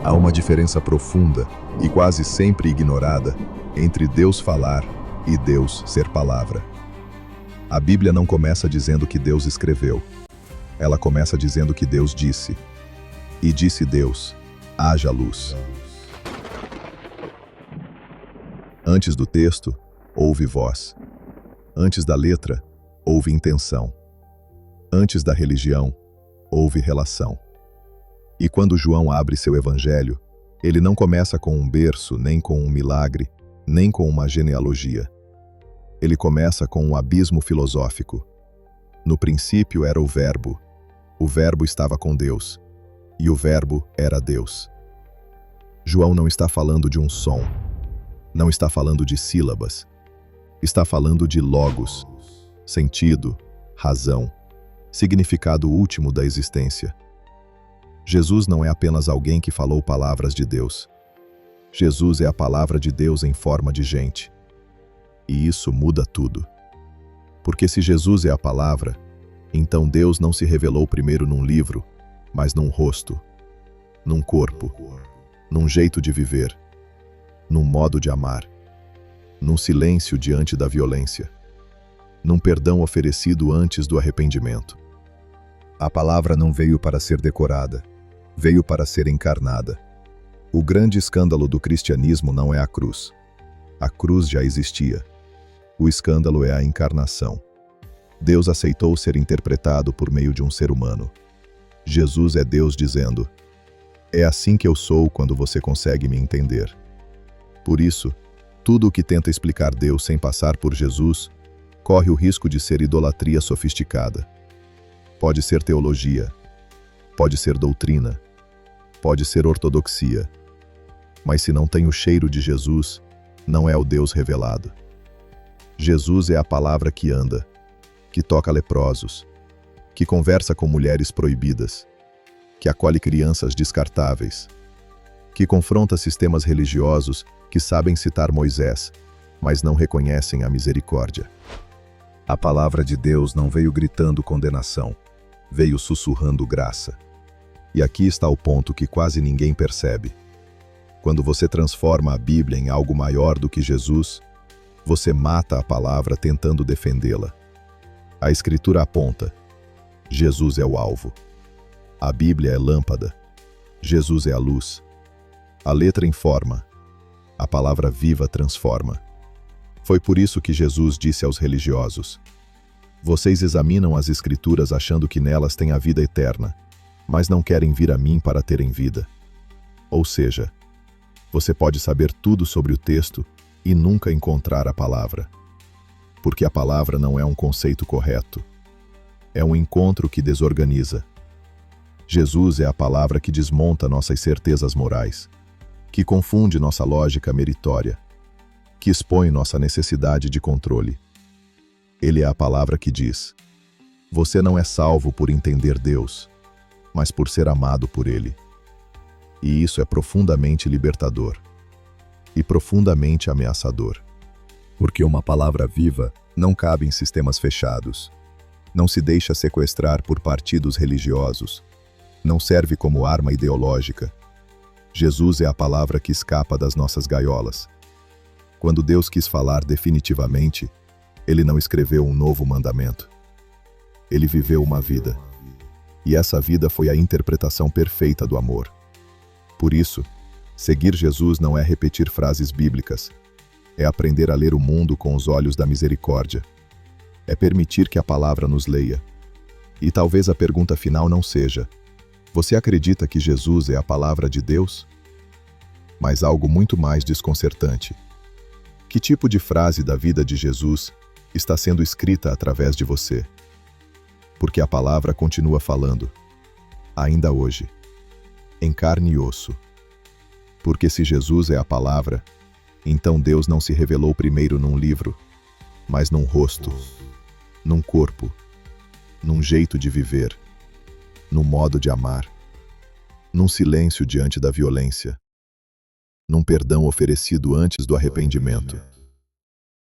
Há uma diferença profunda e quase sempre ignorada entre Deus falar e Deus ser palavra. A Bíblia não começa dizendo que Deus escreveu. Ela começa dizendo que Deus disse. E disse Deus: haja luz. Antes do texto, houve voz. Antes da letra, houve intenção. Antes da religião, houve relação. E quando João abre seu evangelho, ele não começa com um berço, nem com um milagre, nem com uma genealogia. Ele começa com um abismo filosófico. No princípio era o Verbo estava com Deus, e o Verbo era Deus. João não está falando de um som, não está falando de sílabas, está falando de logos, sentido, razão, significado último da existência. Jesus não é apenas alguém que falou palavras de Deus. Jesus é a palavra de Deus em forma de gente. E isso muda tudo. Porque se Jesus é a palavra, então Deus não se revelou primeiro num livro, mas num rosto, num corpo, num jeito de viver, num modo de amar, num silêncio diante da violência, num perdão oferecido antes do arrependimento. A palavra não veio para ser decorada, veio para ser encarnada. O grande escândalo do cristianismo não é a cruz. A cruz já existia. O escândalo é a encarnação. Deus aceitou ser interpretado por meio de um ser humano. Jesus é Deus dizendo: é assim que eu sou quando você consegue me entender. Por isso, tudo o que tenta explicar Deus sem passar por Jesus corre o risco de ser idolatria sofisticada. Pode ser teologia, pode ser doutrina, pode ser ortodoxia, mas se não tem o cheiro de Jesus, não é o Deus revelado. Jesus é a palavra que anda, que toca leprosos, que conversa com mulheres proibidas, que acolhe crianças descartáveis, que confronta sistemas religiosos que sabem citar Moisés, mas não reconhecem a misericórdia. A palavra de Deus não veio gritando condenação, veio sussurrando graça. E aqui está o ponto que quase ninguém percebe. Quando você transforma a Bíblia em algo maior do que Jesus, você mata a palavra tentando defendê-la. A Escritura aponta: Jesus é o alvo. A Bíblia é lâmpada. Jesus é a luz. A letra informa. A palavra viva transforma. Foi por isso que Jesus disse aos religiosos: vocês examinam as Escrituras achando que nelas tem a vida eterna, mas não querem vir a mim para terem vida. Ou seja, você pode saber tudo sobre o texto e nunca encontrar a palavra. Porque a palavra não é um conceito correto. É um encontro que desorganiza. Jesus é a palavra que desmonta nossas certezas morais, que confunde nossa lógica meritória, que expõe nossa necessidade de controle. Ele é a palavra que diz: você não é salvo por entender Deus, mas por ser amado por Ele. E isso é profundamente libertador e profundamente ameaçador. Porque uma palavra viva não cabe em sistemas fechados, não se deixa sequestrar por partidos religiosos, não serve como arma ideológica. Jesus é a palavra que escapa das nossas gaiolas. Quando Deus quis falar definitivamente, Ele não escreveu um novo mandamento. Ele viveu uma vida. E essa vida foi a interpretação perfeita do amor. Por isso, seguir Jesus não é repetir frases bíblicas, é aprender a ler o mundo com os olhos da misericórdia. É permitir que a palavra nos leia. E talvez a pergunta final não seja: você acredita que Jesus é a palavra de Deus? Mas algo muito mais desconcertante. Que tipo de frase da vida de Jesus está sendo escrita através de você? Porque a palavra continua falando, ainda hoje, em carne e osso. Porque se Jesus é a palavra, então Deus não se revelou primeiro num livro, mas num rosto, num corpo, num jeito de viver, num modo de amar, num silêncio diante da violência, num perdão oferecido antes do arrependimento.